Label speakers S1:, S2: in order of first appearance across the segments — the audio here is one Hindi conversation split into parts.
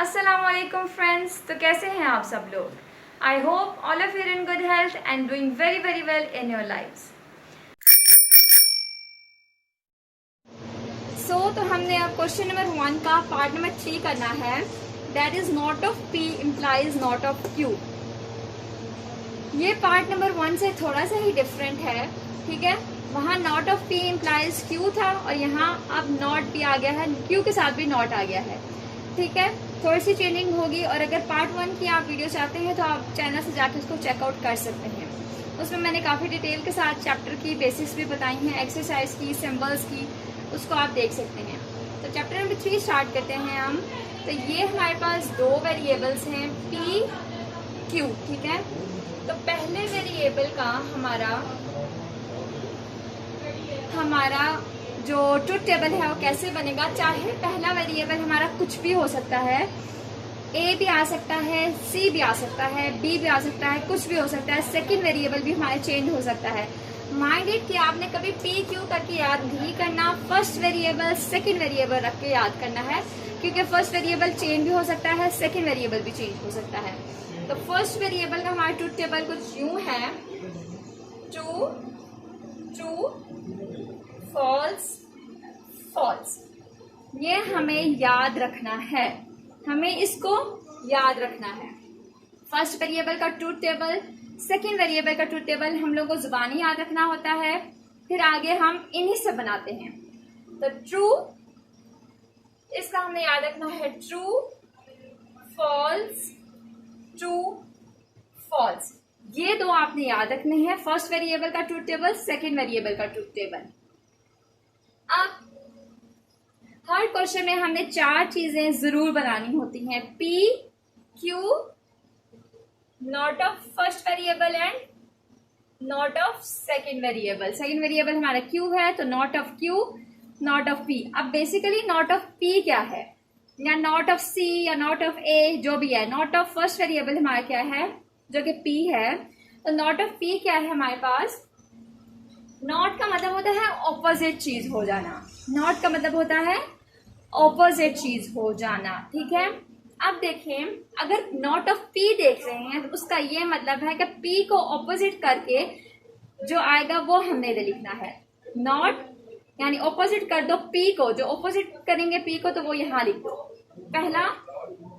S1: अस्सलाम वालेकुम फ्रेंड्स। तो कैसे हैं आप सब लोग? I hope all of you in good health and doing very very well in your lifes. तो हमने अब क्वेश्चन नंबर 1 का पार्ट नंबर 3 करना है। That is not of P implies not of Q। ये पार्ट नंबर 1 से थोड़ा सा ही डिफरेंट है, ठीक है। वहाँ not of P implies Q था और यहाँ अब नॉट P आ गया है, Q के साथ भी नॉट आ गया है, ठीक है। थोड़ी सी चेंजिंग होगी और अगर पार्ट 1 की आप वीडियो चाहते हैं तो आप चैनल से जाकर उसको चेकआउट कर सकते हैं। उसमें मैंने काफ़ी डिटेल के साथ चैप्टर की बेसिक्स भी बताई हैं, एक्सरसाइज की, सिंबल्स की, उसको आप देख सकते हैं। तो चैप्टर नंबर 3 स्टार्ट करते हैं हम। तो ये हमारे पास दो वेरिएबल्स हैं P Q, ठीक है। तो पहले वेरिएबल का हमारा जो ट्रुथ टेबल है वो कैसे बनेगा। चाहे पहला वेरिएबल हमारा कुछ भी हो सकता है, ए भी आ सकता है, सी भी आ सकता है, बी भी आ सकता है, कुछ भी हो सकता है। सेकंड वेरिएबल भी हमारा चेंज हो सकता है। माइंड इट कि आपने कभी पी क्यू करके याद नहीं करना, फर्स्ट वेरिएबल सेकंड वेरिएबल रख के याद करना है, क्योंकि फर्स्ट वेरिएबल चेंज भी हो सकता है, सेकंड वेरिएबल भी चेंज हो सकता है। तो फर्स्ट वेरिएबल का हमारा ट्रुथ टेबल कुछ यूं है, ट्रू ट्रू फॉल्स फॉल्स। ये हमें याद रखना है, हमें इसको याद रखना है। फर्स्ट वेरिएबल का ट्रूथ टेबल, सेकंड वेरिएबल का ट्रूथ टेबल हम लोग को जुबानी याद रखना होता है, फिर आगे हम इन्हीं से बनाते हैं। तो ट्रू, इसका हमने याद रखना है ट्रू फॉल्स, ट्रू फॉल्स। ये दो आपने याद रखने हैं, फर्स्ट वेरिएबल का ट्रूथ टेबल, सेकंड वेरिएबल का ट्रूथ टेबल। अब हर क्वेश्चन में हमने 4 चीजें जरूर बनानी होती हैं। P Q, not of first variable and not of second variable. Second variable हमारा Q है तो not of Q, not of P। अब बेसिकली नॉट ऑफ P क्या है, या नॉट ऑफ C या नॉट ऑफ A, जो भी है। नॉट ऑफ फर्स्ट वेरिएबल हमारा क्या है, जो कि P है। तो नॉट ऑफ P क्या है हमारे पास, नॉट का मतलब होता है ऑपोजिट चीज हो जाना। नॉट का मतलब होता है ऑपोजिट चीज हो जाना, ठीक है। अब देखें, अगर नॉट ऑफ P देख रहे हैं तो उसका ये मतलब है कि P को ऑपोजिट करके जो आएगा वो हमने लिखना है। नॉट यानी ऑपोजिट कर दो P को, जो ऑपोजिट करेंगे P को तो वो यहाँ लिख दो। पहला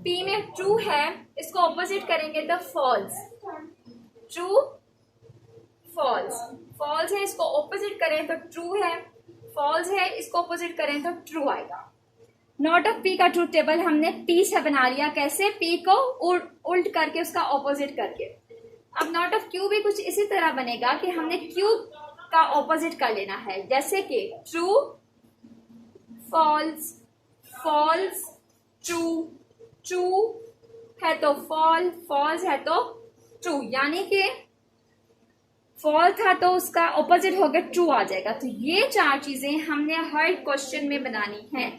S1: P में ट्रू है, इसको ऑपोजिट करेंगे तो फॉल्स, ट्रू फॉल्स। फॉल्स है, इसको ऑपोजिट करें तो ट्रू है। फॉल्स है, इसको ऑपोजिट करें तो ट्रू आएगा। नॉट ऑफ P का ट्रूथ टेबल हमने P से बना लिया। कैसे, P को उल्ट करके, उसका ऑपोजिट करके। अब नॉट ऑफ Q भी कुछ इसी तरह बनेगा कि हमने Q का ऑपोजिट कर लेना है। जैसे कि true false, false true, true है तो फॉल, फॉल्स है तो ट्रू। यानी कि फॉल था तो उसका ऑपोजिट होकर ट्रू आ जाएगा। तो ये 4 चीजें हमने हर क्वेश्चन में बनानी है।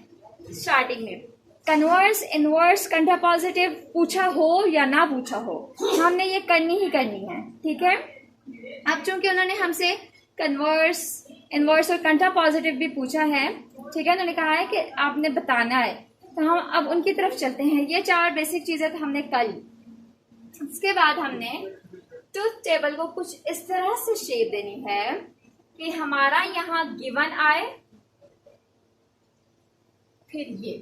S1: स्टार्टिंग में कन्वर्स, इनवर्स, कंट्रापॉजिटिव पूछा हो या ना पूछा हो, हमने ये करनी ही करनी है, ठीक है। अब चूंकि उन्होंने हमसे कन्वर्स, इनवर्स और कंट्रापॉजिटिव भी पूछा है, ठीक है, उन्होंने कहा है कि आपने बताना है, तो हम अब उनकी तरफ चलते हैं। ये 4 बेसिक चीजें तो हमने कर ली। उसके बाद हमने ट्रूथ टेबल को कुछ इस तरह से शेप देनी है कि हमारा यहाँ गिवन आए, फिर ये।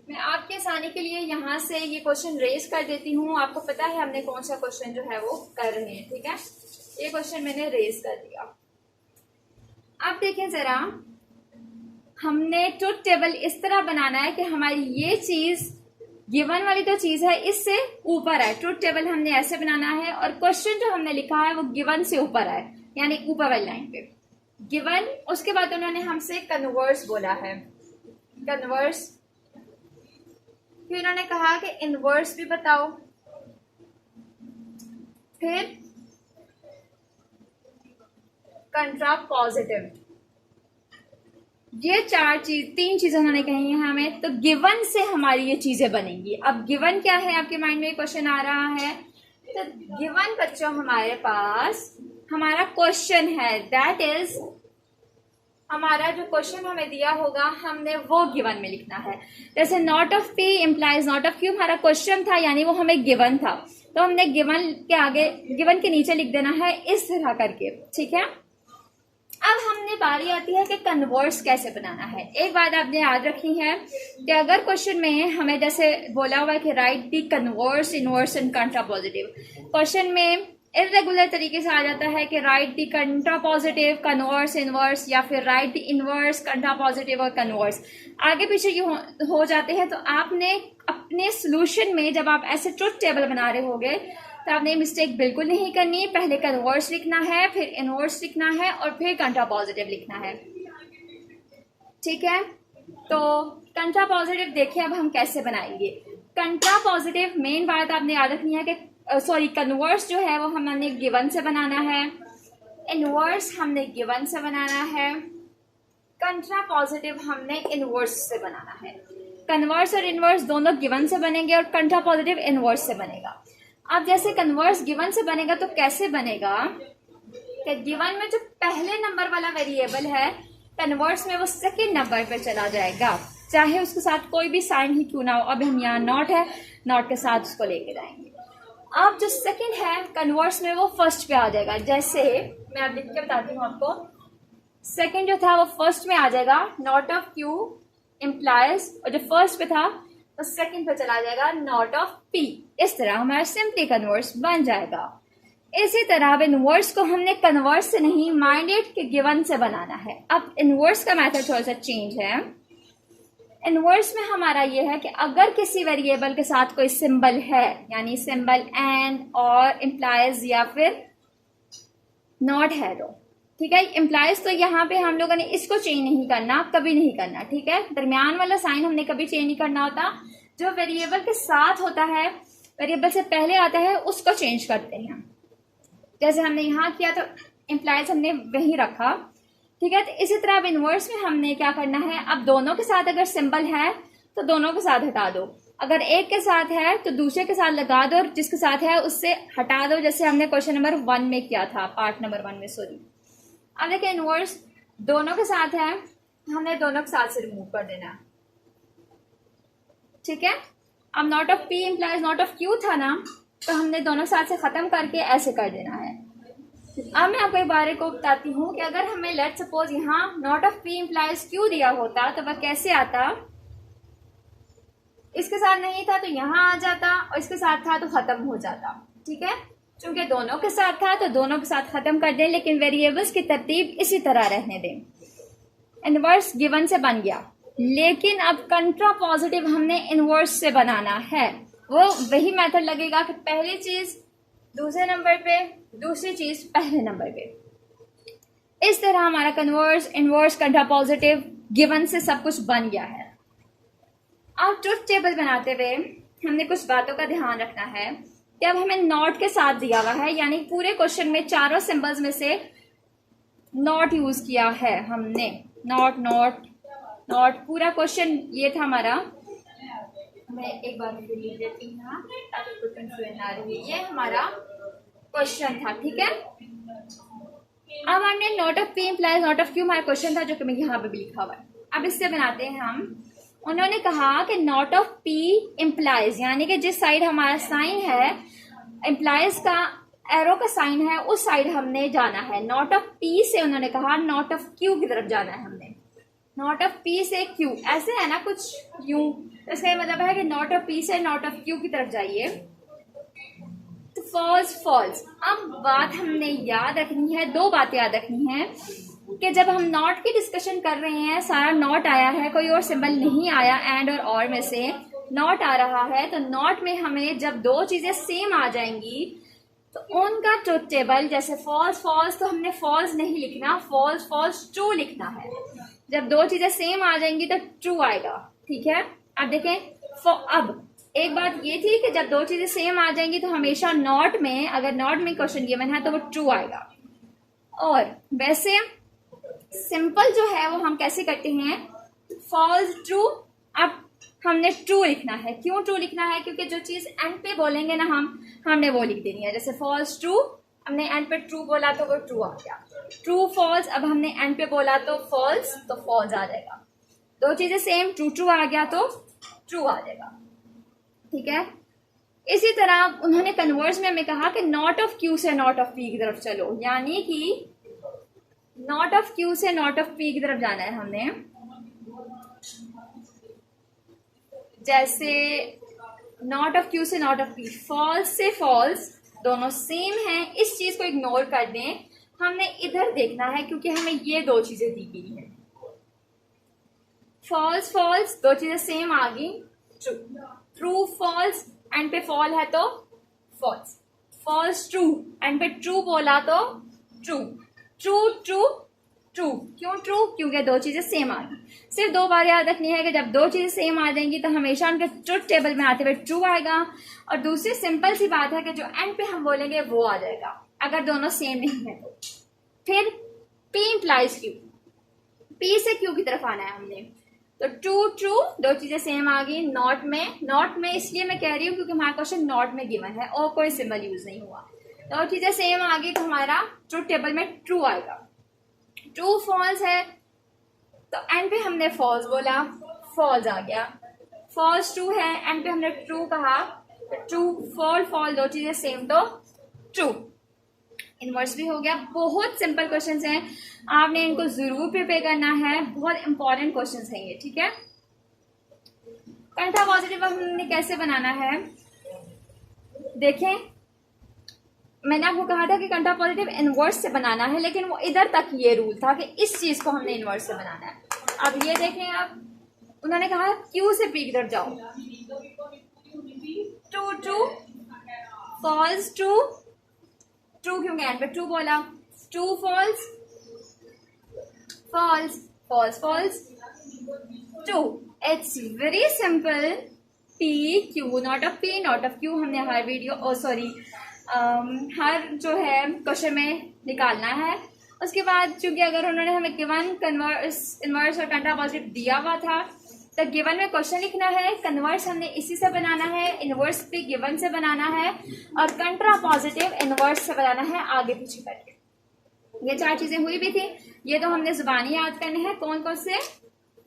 S1: मैं आपके आसानी के लिए यहाँ से ये क्वेश्चन रेज कर देती हूँ। आपको पता है हमने कौन सा क्वेश्चन जो है वो कर रहे हैं, ठीक है। ये क्वेश्चन मैंने रेज कर दिया। अब देखें जरा, हमने ट्रूथ टेबल इस तरह बनाना है कि हमारी ये चीज, गिवन वाली तो चीज है, इससे ऊपर है। ट्रूथ टेबल हमने ऐसे बनाना है और क्वेश्चन जो हमने लिखा है वो गिवन से ऊपर है, यानी ऊपर वाली लाइन पे गिवन। उसके बाद उन्होंने हमसे कन्वर्स बोला है, कन्वर्स। फिर उन्होंने कहा कि इनवर्स भी बताओ, फिर कंट्रापॉजिटिव। ये 3 चीजें उन्होंने कही है हमें। तो गिवन से हमारी ये चीजें बनेंगी। अब गिवन क्या है, आपके माइंड में क्वेश्चन आ रहा है। तो गिवन बच्चों हमारे पास हमारा क्वेश्चन है, दैट इज हमारा जो क्वेश्चन हमें दिया होगा हमने वो गिवन में लिखना है। जैसे not of P implies not of Q हमारा क्वेश्चन था, यानी वो हमें गिवन था, तो हमने गिवन के आगे, गिवन के नीचे लिख देना है इस तरह करके, ठीक है। अब हमने बारी आती है कि कन्वर्स कैसे बनाना है। एक बात आपने याद रखनी है कि अगर क्वेश्चन में हमें जैसे बोला हुआ है कि right the converse, inverse and कंट्रा positive, question में इरेगुलर तरीके से आ जाता है कि राइट दी कंट्रा पॉजिटिव, कन्वर्स, इनवर्स, या फिर राइट दी इनवर्स, कंट्रा पॉजिटिव और कन्वर्स, आगे पीछे ये हो जाते हैं। तो आपने अपने सोल्यूशन में जब आप ऐसे ट्रुथ टेबल बना रहे होगे तो आपने मिस्टेक बिल्कुल नहीं करनी। पहले कन्वर्स लिखना है, फिर इनवर्स लिखना है और फिर कंट्रा पॉजिटिव लिखना है, ठीक है। तो कंट्रा पॉजिटिव देखिए अब हम कैसे बनाएंगे। कंट्रा पॉजिटिव मेन बात आपने याद रखनी है कि कन्वर्स जो है वो हमने गिवन से बनाना है, इनवर्स हमने गिवन से बनाना है, कंट्रा पॉजिटिव हमने इनवर्स से बनाना है। कन्वर्स और इनवर्स दोनों गिवन से बनेंगे और कंट्रा पॉजिटिव इनवर्स से बनेगा। अब जैसे कन्वर्स गिवन से बनेगा तो कैसे बनेगा कि गिवन में जो पहले नंबर वाला वेरिएबल है, कन्वर्स में वो सेकंड नंबर पर चला जाएगा, चाहे उसके साथ कोई भी साइन ही क्यों ना हो। अब हम यहाँ नॉट है, नॉट के साथ उसको लेके जाएंगे। अब जो सेकंड है कन्वर्स में वो फर्स्ट पे आ जाएगा। जैसे मैं अब लिख के बताती हूँ आपको, सेकंड जो था वो फर्स्ट में आ जाएगा, नॉट ऑफ क्यू इम्प्लाइज, और जो फर्स्ट पे था तो सेकंड पे चला जाएगा नॉट ऑफ पी। इस तरह हमारा सिंपली कन्वर्स बन जाएगा। इसी तरह अब इनवर्स को हमने कन्वर्स से नहीं, माइंडेड के गिवन से बनाना है। अब इनवर्स का मेथड थोड़ा सा चेंज है। इनवर्स में हमारा ये है कि अगर किसी वेरिएबल के साथ कोई सिंबल है, यानी सिंबल एंड और इम्प्लाइज या फिर नॉट है तो ठीक है। इम्प्लाइज तो यहाँ पे हम लोगों ने इसको चेंज नहीं करना, कभी नहीं करना, ठीक है। दरमियान वाला साइन हमने कभी चेंज नहीं करना होता। जो वेरिएबल के साथ होता है, वेरिएबल से पहले आता है, उसको चेंज करते हैं। जैसे हमने यहाँ किया तो इम्प्लाइज हमने वही रखा, ठीक है। तो इसी तरह अब इनवर्स में हमने क्या करना है, अब दोनों के साथ अगर सिंबल है तो दोनों के साथ हटा दो, अगर एक के साथ है तो दूसरे के साथ लगा दो और जिसके साथ है उससे हटा दो, जैसे हमने क्वेश्चन नंबर 1 में किया था, पार्ट नंबर 1 में, सॉरी। अब देखिए इनवर्स दोनों के साथ है, हमने दोनों के साथ से रिमूव कर देना है, ठीक है। अब not of P implies not of Q था ना, तो हमने दोनों साथ से खत्म करके ऐसे कर देना है। अब मैं आपको एक बारे को बताती हूँ कि अगर हमें लेट सपोज यहाँ not of P implies Q दिया होता तो वह कैसे आता, इसके साथ नहीं था तो यहाँ आ जाता और इसके साथ था तो खत्म हो जाता, ठीक है। चूंकि दोनों के साथ था तो दोनों के साथ खत्म कर दें, लेकिन वेरिएबल्स की तरतीब इसी तरह रहने दें। इनवर्स गिवन से बन गया, लेकिन अब कंट्रा पॉजिटिव हमने इनवर्स से बनाना है। वो वही मेथड लगेगा कि पहली चीज दूसरे नंबर पे, दूसरी चीज पहले नंबर पे। इस तरह हमारा कन्वर्स, इनवर्स, कंट्रा पॉजिटिव, गिवन से सब कुछ बन गया है। अब ट्रुथ टेबल बनाते हुए हमने कुछ बातों का ध्यान रखना है कि अब हमें नॉट के साथ दिया हुआ है, यानी पूरे क्वेश्चन में चारों सिंबल्स में से नॉट यूज किया है हमने, नॉट नॉट नॉट, पूरा क्वेश्चन ये था हमारा। मैं एक बार लिख देती हूँ ताकि कोई कंफ्यूजन ना रहे। ये हमारा क्वेश्चन था, ठीक है। अब हमने not of P implies not of Q हमारा क्वेश्चन था, जो कि मैं यहाँ पे भी लिखा हुआ है। अब इससे बनाते हैं हम। उन्होंने कहा कि नॉट ऑफ पी इम्प्लाइज, यानी कि जिस साइड हमारा साइन है, इम्प्लाइज का एरो का साइन है, उस साइड हमने जाना है। नॉट ऑफ पी से उन्होंने कहा नॉट ऑफ क्यू की तरफ जाना है हमने। नॉट ऑफ पी से क्यू, ऐसे है ना कुछ यूं, इसका मतलब है कि नॉट ऑफ पी से नॉट ऑफ क्यू की तरफ जाइए तो फॉल्स फॉल्स। अब बात हमने याद रखनी है, दो बातें याद रखनी है कि जब हम नॉट की डिस्कशन कर रहे हैं, सारा नॉट आया है, कोई और सिंबल नहीं आया एंड और में से नॉट आ रहा है, तो नॉट में हमें जब दो चीजें सेम आ जाएंगी तो उनका ट्रुथ टेबल, जैसे फॉल्स फॉल्स, तो हमने फॉल्स नहीं लिखना, फॉल्स फॉल्स ट्रू लिखना है। जब दो चीजें सेम आ जाएंगी तो ट्रू आएगा, ठीक है। अब देखें, अब एक बात ये थी कि जब दो चीजें सेम आ जाएंगी तो हमेशा नॉट में, अगर नॉट में क्वेश्चन गिवन है तो वो ट्रू आएगा। और वैसे सिंपल जो है वो हम कैसे करते हैं, फॉल्स ट्रू। अब हमने ट्रू लिखना है। क्यों ट्रू लिखना है? क्योंकि जो चीज एंड पे बोलेंगे ना हमने वो लिख देनी है। जैसे फॉल्स ट्रू हमने एंड पे ट्रू बोला तो वो ट्रू आ गया, ट्रू फॉल्स, अब हमने एंड पे बोला तो फॉल्स, तो फॉल्स आ जाएगा। दो चीजें सेम, ट्रू ट्रू आ गया तो ट्रू आ जाएगा, ठीक है। इसी तरह उन्होंने कन्वर्स में हमें कहा कि नॉट ऑफ क्यू से नॉट ऑफ पी की तरफ चलो, यानी कि नॉट ऑफ क्यू से नॉट ऑफ पी की तरफ जाना है हमने। जैसे नॉट ऑफ क्यू से नॉट ऑफ पी, फॉल्स से फॉल्स, दोनों सेम हैं, इस चीज को इग्नोर कर दें, हमने इधर देखना है क्योंकि हमें ये दो चीजें दी गई हैं। फॉल्स फॉल्स, दो चीजें सेम आ गई, ट्रू, ट्रू फॉल्स, एंड पे फॉल है तो फॉल्स, फॉल्स ट्रू, एंड पे ट्रू बोला तो ट्रू, ट्रू ट्रू ट्रू। क्यों ट्रू? क्योंकि दो चीजें सेम आ गई। सिर्फ दो बार याद रखनी है कि जब दो चीजें सेम आ जाएंगी तो हमेशा उनके ट्रुथ टेबल में आते हुए ट्रू आएगा, और दूसरी सिंपल सी बात है कि जो एंड पे हम बोलेंगे वो आ जाएगा अगर दोनों सेम नहीं है तो। फिर P इंप्लाइज Q, P से Q की तरफ आना है हमने, तो ट्रू ट्रू, दो चीजें सेम आ गई। नॉट में इसलिए मैं कह रही हूँ क्योंकि हमारा क्वेश्चन नॉट में गिवन है और कोई सिंबल यूज नहीं हुआ, दो चीजें सेम आ गई तो हमारा ट्रुथ टेबल में ट्रू आएगा। ट्रू फॉल्स है तो एंड पे हमने फॉल्स बोला, फॉल्स आ गया। फॉल्स ट्रू है, एंड पे हमने ट्रू कहा तो ट्रू, फॉल फॉल, दो चीजें सेम तो ट्रू, इनवर्स भी हो गया। बहुत सिंपल क्वेश्चंस हैं, आपने इनको जरूर प्रिपेयर करना है, बहुत इंपॉर्टेंट क्वेश्चंस हैं ये, ठीक है। कंट्रा पॉजिटिव हमने कैसे बनाना है, देखें मैंने आपको कहा था कि कंट्रा पॉजिटिव इनवर्स से बनाना है, लेकिन वो इधर तक ये रूल था कि इस चीज को हमने इनवर्स से बनाना है। अब ये देखें, आप उन्होंने कहा क्यू से पी की तरफ जाओ, true true, false true, true क्योंकि एंड पे ट्रू बोला, true false, false false false, true. It's very simple, P Q, not of P not of Q हमने हर वीडियो हर जो है क्वेश्चन में निकालना है। उसके बाद चूंकि अगर उन्होंने हमें गिवन, कन्वर्स, इनवर्स और कंट्रा पॉजिटिव दिया हुआ था तो गिवन में क्वेश्चन लिखना है, कन्वर्स हमने इसी से बनाना है, इनवर्स भी गिवन से बनाना है, और कंट्रा पॉजिटिव इनवर्स से बनाना है आगे पीछे करके। ये चार चीजें हुई भी थी, ये तो हमने जुबानी याद करने हैं, कौन कौन से,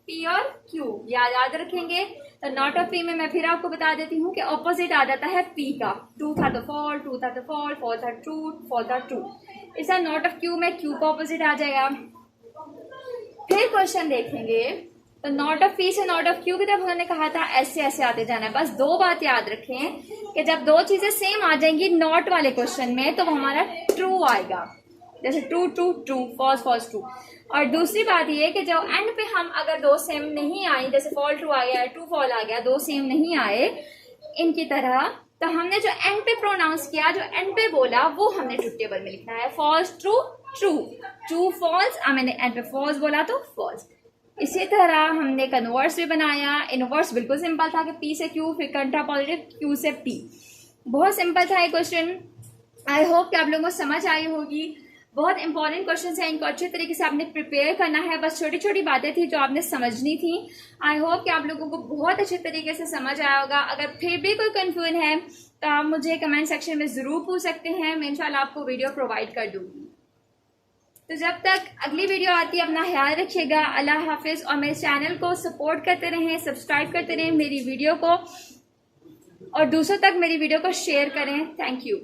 S1: पी और क्यू याद रखेंगे। तो नॉट ऑफ पी में मैं फिर आपको बता देती हूँ कि ऑपोजिट आ जाता है पी का, ट्रू था तो फॉल, ट्रू था तो फॉल, फॉल था ट्रू, फॉल था ट्रू। इस नॉट ऑफ क्यू में क्यू का ऑपोजिट आ जाएगा। फिर क्वेश्चन देखेंगे तो नॉट ऑफ पी से नॉट ऑफ क्यू की तरफ उन्होंने कहा था ऐसे ऐसे आते जाना है। बस दो बात याद रखें कि जब दो चीजें सेम आ जाएंगी नॉट वाले क्वेश्चन में तो वो हमारा ट्रू आएगा, जैसे true true true, false false true. और दूसरी बात ये कि जो एंड पे हम अगर दो सेम नहीं आए, जैसे फॉल ट्रू आ गया, ट्रू फॉल आ गया, दो सेम नहीं आए इनकी तरह, तो हमने जो एंड पे प्रोनाउंस किया, जो एंड पे बोला, वो हमने ट्रुथ टेबल में लिखना है। False true true, true false, मैंने एंड पे फॉल्स बोला तो फॉल्स। इसी तरह हमने कन्वर्स भी बनाया। इनवर्स बिल्कुल सिंपल था कि पी से क्यू, फिर कंट्रा पॉजिटिव क्यू से पी, बहुत सिंपल था ये क्वेश्चन। आई होप कि आप लोगों को समझ आई होगी। बहुत इंपॉर्टेंट क्वेश्चन है, इनको अच्छे तरीके से आपने प्रिपेयर करना है। बस छोटी छोटी बातें थी जो आपने समझनी थी। आई होप कि आप लोगों को बहुत अच्छे तरीके से समझ आया होगा। अगर फिर भी कोई कंफ्यूजन है तो आप मुझे कमेंट सेक्शन में ज़रूर पूछ सकते हैं, मैं इंशाल्लाह आपको वीडियो प्रोवाइड कर दूँगी। तो जब तक अगली वीडियो आती है अपना ख्याल रखिएगा। अल्लाह हाफिज़, और मेरे चैनल को सपोर्ट करते रहें, सब्सक्राइब करते रहें मेरी वीडियो को, और दूसरों तक मेरी वीडियो को शेयर करें। Thank you.